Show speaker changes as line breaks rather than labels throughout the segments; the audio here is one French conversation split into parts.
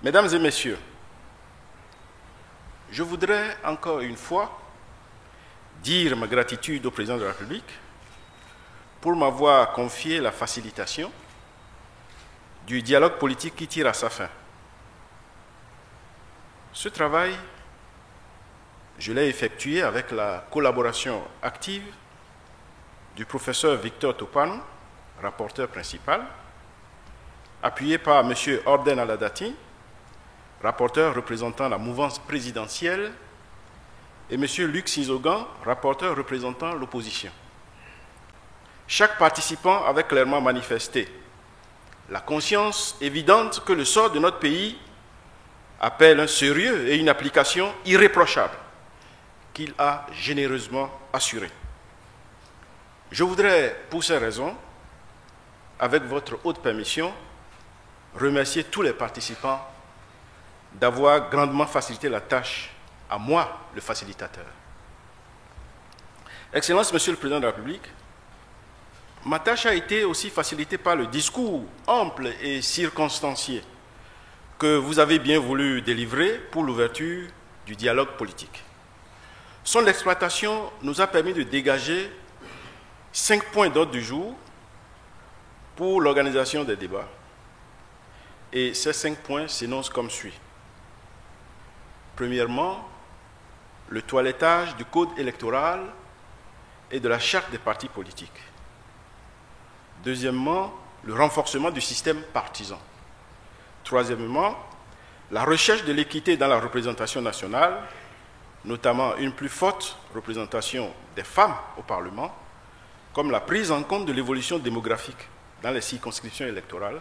Mesdames et messieurs, je voudrais encore une fois dire ma gratitude au président de la République pour m'avoir confié la facilitation du dialogue politique qui tire à sa fin. Ce travail, je l'ai effectué avec la collaboration active du professeur Victor Topano, rapporteur principal, appuyé par M. Orden Aladati, rapporteur représentant la mouvance présidentielle, et M. Luc Sizogan, rapporteur représentant l'opposition. Chaque participant avait clairement manifesté la conscience évidente que le sort de notre pays appelle un sérieux et une application irréprochable qu'il a généreusement assuré. Je voudrais, pour ces raisons, avec votre haute permission, remercier tous les participants d'avoir grandement facilité la tâche à moi, le facilitateur. Excellence, Monsieur le Président de la République, ma tâche a été aussi facilitée par le discours ample et circonstancié que vous avez bien voulu délivrer pour l'ouverture du dialogue politique. Son exploitation nous a permis de dégager 5 points d'ordre du jour pour l'organisation des débats. Et ces 5 points s'énoncent comme suit. Premièrement, le toilettage du code électoral et de la charte des partis politiques. Deuxièmement, le renforcement du système partisan. Troisièmement, la recherche de l'équité dans la représentation nationale, notamment une plus forte représentation des femmes au Parlement, comme la prise en compte de l'évolution démographique dans les circonscriptions électorales.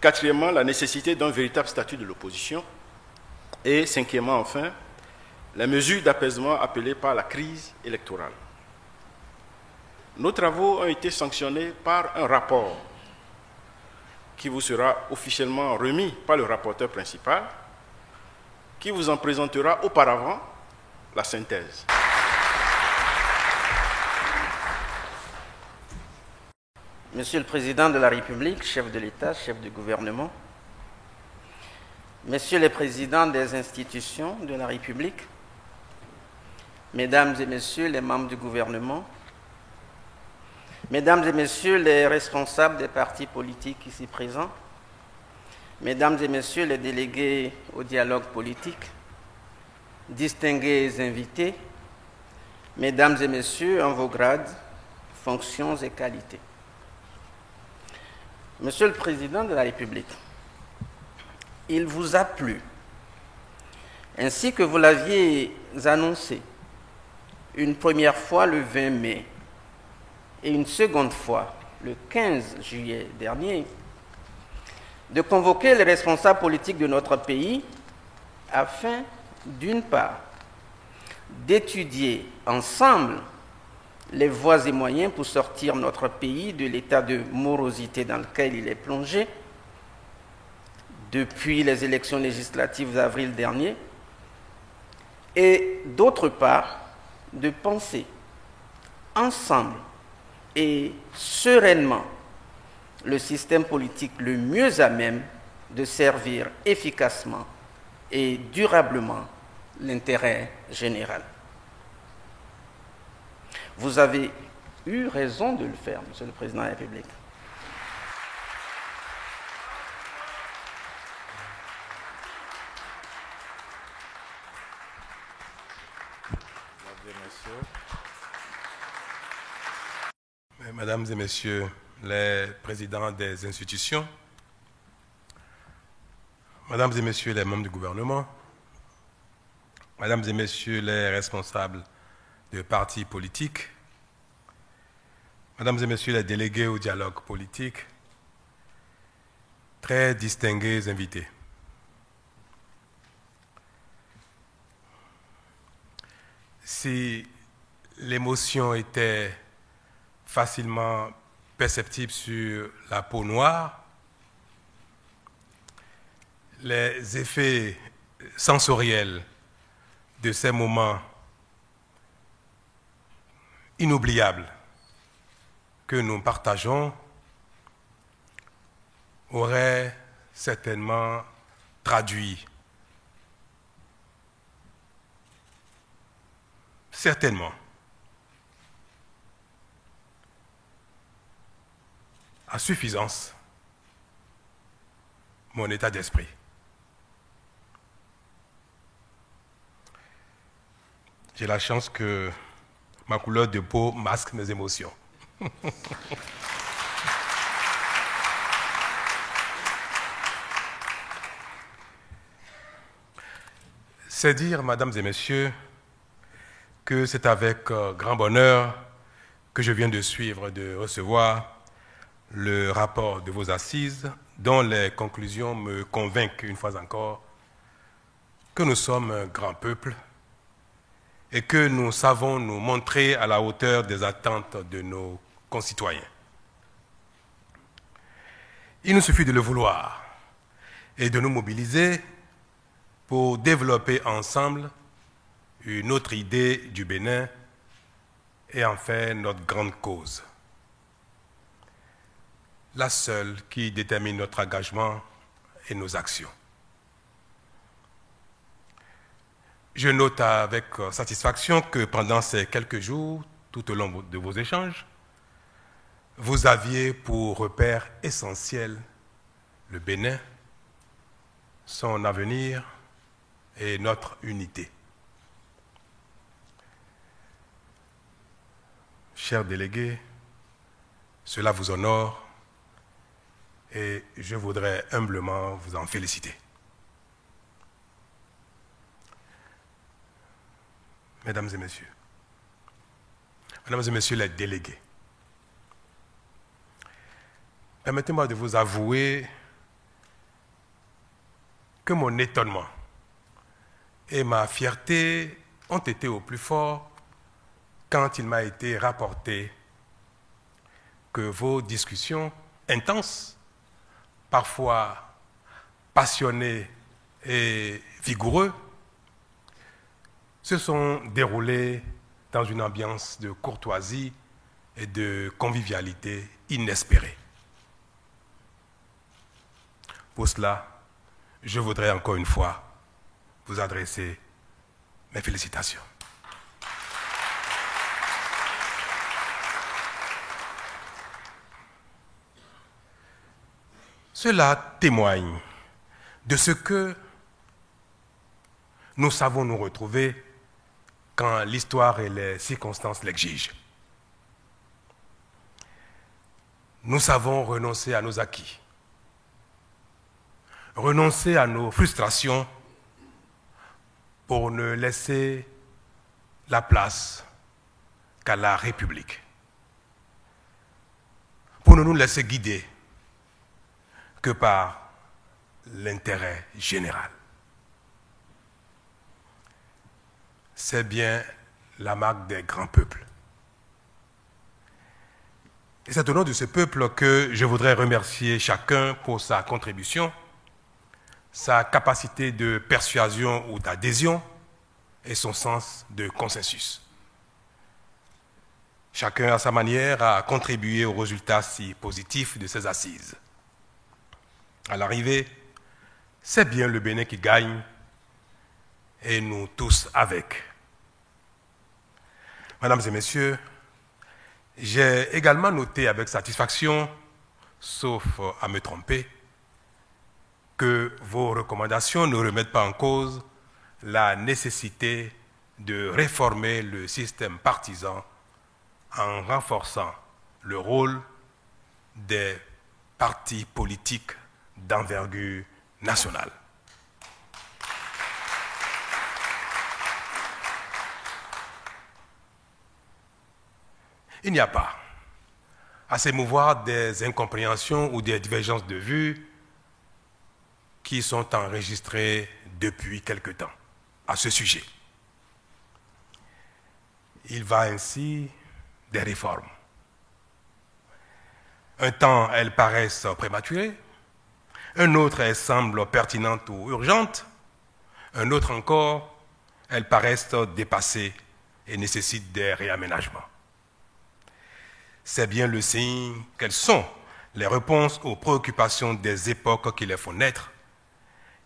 Quatrièmement, la nécessité d'un véritable statut de l'opposition. Et cinquièmement, enfin, les mesures d'apaisement appelées par la crise électorale. Nos travaux ont été sanctionnés par un rapport qui vous sera officiellement remis par le rapporteur principal, qui vous en présentera auparavant la synthèse.
Monsieur le Président de la République, chef de l'État, chef du gouvernement, Messieurs les présidents des institutions de la République, Mesdames et Messieurs les membres du gouvernement, Mesdames et Messieurs les responsables des partis politiques ici présents, Mesdames et Messieurs les délégués au dialogue politique, distingués invités, Mesdames et Messieurs en vos grades, fonctions et qualités. Monsieur le Président de la République, il vous a plu, ainsi que vous l'aviez annoncé, une première fois le 20 mai et une seconde fois le 15 juillet dernier, de convoquer les responsables politiques de notre pays afin, d'une part, d'étudier ensemble les voies et moyens pour sortir notre pays de l'état de morosité dans lequel il est plongé depuis les élections législatives d'avril dernier, et d'autre part, de penser ensemble et sereinement le système politique le mieux à même de servir efficacement et durablement l'intérêt général. Vous avez eu raison de le faire, Monsieur le Président de la République.
Mesdames et Messieurs les présidents des institutions, Mesdames et Messieurs les membres du gouvernement, Mesdames et Messieurs les responsables de partis politiques, Mesdames et Messieurs les délégués au dialogue politique, très distingués invités. Si l'émotion était facilement perceptible sur la peau noire, les effets sensoriels de ces moments inoubliables que nous partageons auraient certainement traduit certainement à suffisance mon état d'esprit. J'ai la chance que ma couleur de peau masque mes émotions. C'est dire, mesdames et messieurs, que c'est avec grand bonheur que je viens de suivre, de recevoir le rapport de vos assises, dont les conclusions me convainquent une fois encore que nous sommes un grand peuple et que nous savons nous montrer à la hauteur des attentes de nos concitoyens. Il nous suffit de le vouloir et de nous mobiliser pour développer ensemble une autre idée du Bénin et en faire notre grande cause. La seule qui détermine notre engagement et nos actions. Je note avec satisfaction que pendant ces quelques jours, tout au long de vos échanges, vous aviez pour repère essentiel le Bénin, son avenir et notre unité. Chers délégués, cela vous honore et je voudrais humblement vous en féliciter. Mesdames et messieurs les délégués, permettez-moi de vous avouer que mon étonnement et ma fierté ont été au plus fort quand il m'a été rapporté que vos discussions intenses, parfois passionnées et vigoureuses, se sont déroulées dans une ambiance de courtoisie et de convivialité inespérée. Pour cela, je voudrais encore une fois vous adresser mes félicitations. Cela témoigne de ce que nous savons nous retrouver quand l'histoire et les circonstances l'exigent. Nous savons renoncer à nos acquis, renoncer à nos frustrations pour ne laisser la place qu'à la République, pour ne nous laisser guider que par l'intérêt général. C'est bien la marque des grands peuples. Et c'est au nom de ce peuple que je voudrais remercier chacun pour sa contribution, sa capacité de persuasion ou d'adhésion et son sens de consensus. Chacun, à sa manière, a contribué au résultat si positif de ces assises. À l'arrivée, c'est bien le Bénin qui gagne et nous tous avec. Mesdames et messieurs, j'ai également noté avec satisfaction, sauf à me tromper, que vos recommandations ne remettent pas en cause la nécessité de réformer le système partisan en renforçant le rôle des partis politiques d'envergure nationale. Il n'y a pas à s'émouvoir des incompréhensions ou des divergences de vues qui sont enregistrées depuis quelque temps à ce sujet. Il va ainsi des réformes. Un temps, elles paraissent prématurées, un autre, elles semblent pertinentes ou urgentes, un autre encore, elles paraissent dépassées et nécessitent des réaménagements. C'est bien le signe qu'elles sont les réponses aux préoccupations des époques qui les font naître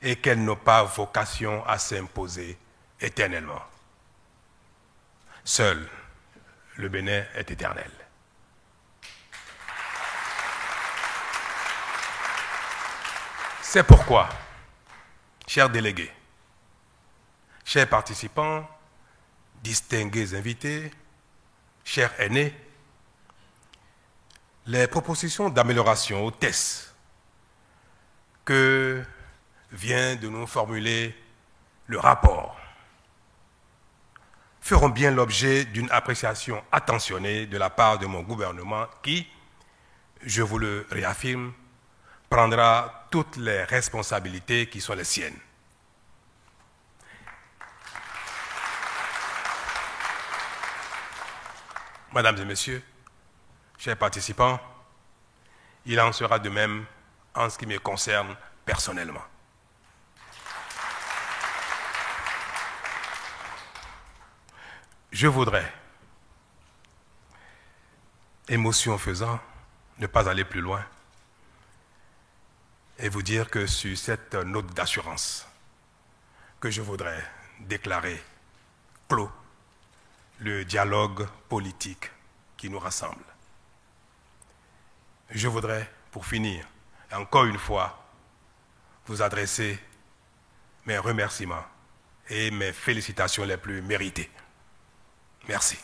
et qu'elles n'ont pas vocation à s'imposer éternellement. Seul le Bénin est éternel. C'est pourquoi, chers délégués, chers participants, distingués invités, chers aînés, les propositions d'amélioration aux tests que vient de nous formuler le rapport feront bien l'objet d'une appréciation attentionnée de la part de mon gouvernement qui, je vous le réaffirme, prendra toutes les responsabilités qui sont les siennes. Mesdames et messieurs, chers participants, il en sera de même en ce qui me concerne personnellement. Je voudrais, émotion faisant, ne pas aller plus loin et vous dire que sur cette note d'assurance que je voudrais déclarer clos le dialogue politique qui nous rassemble. Je voudrais, pour finir, encore une fois, vous adresser mes remerciements et mes félicitations les plus méritées. Merci.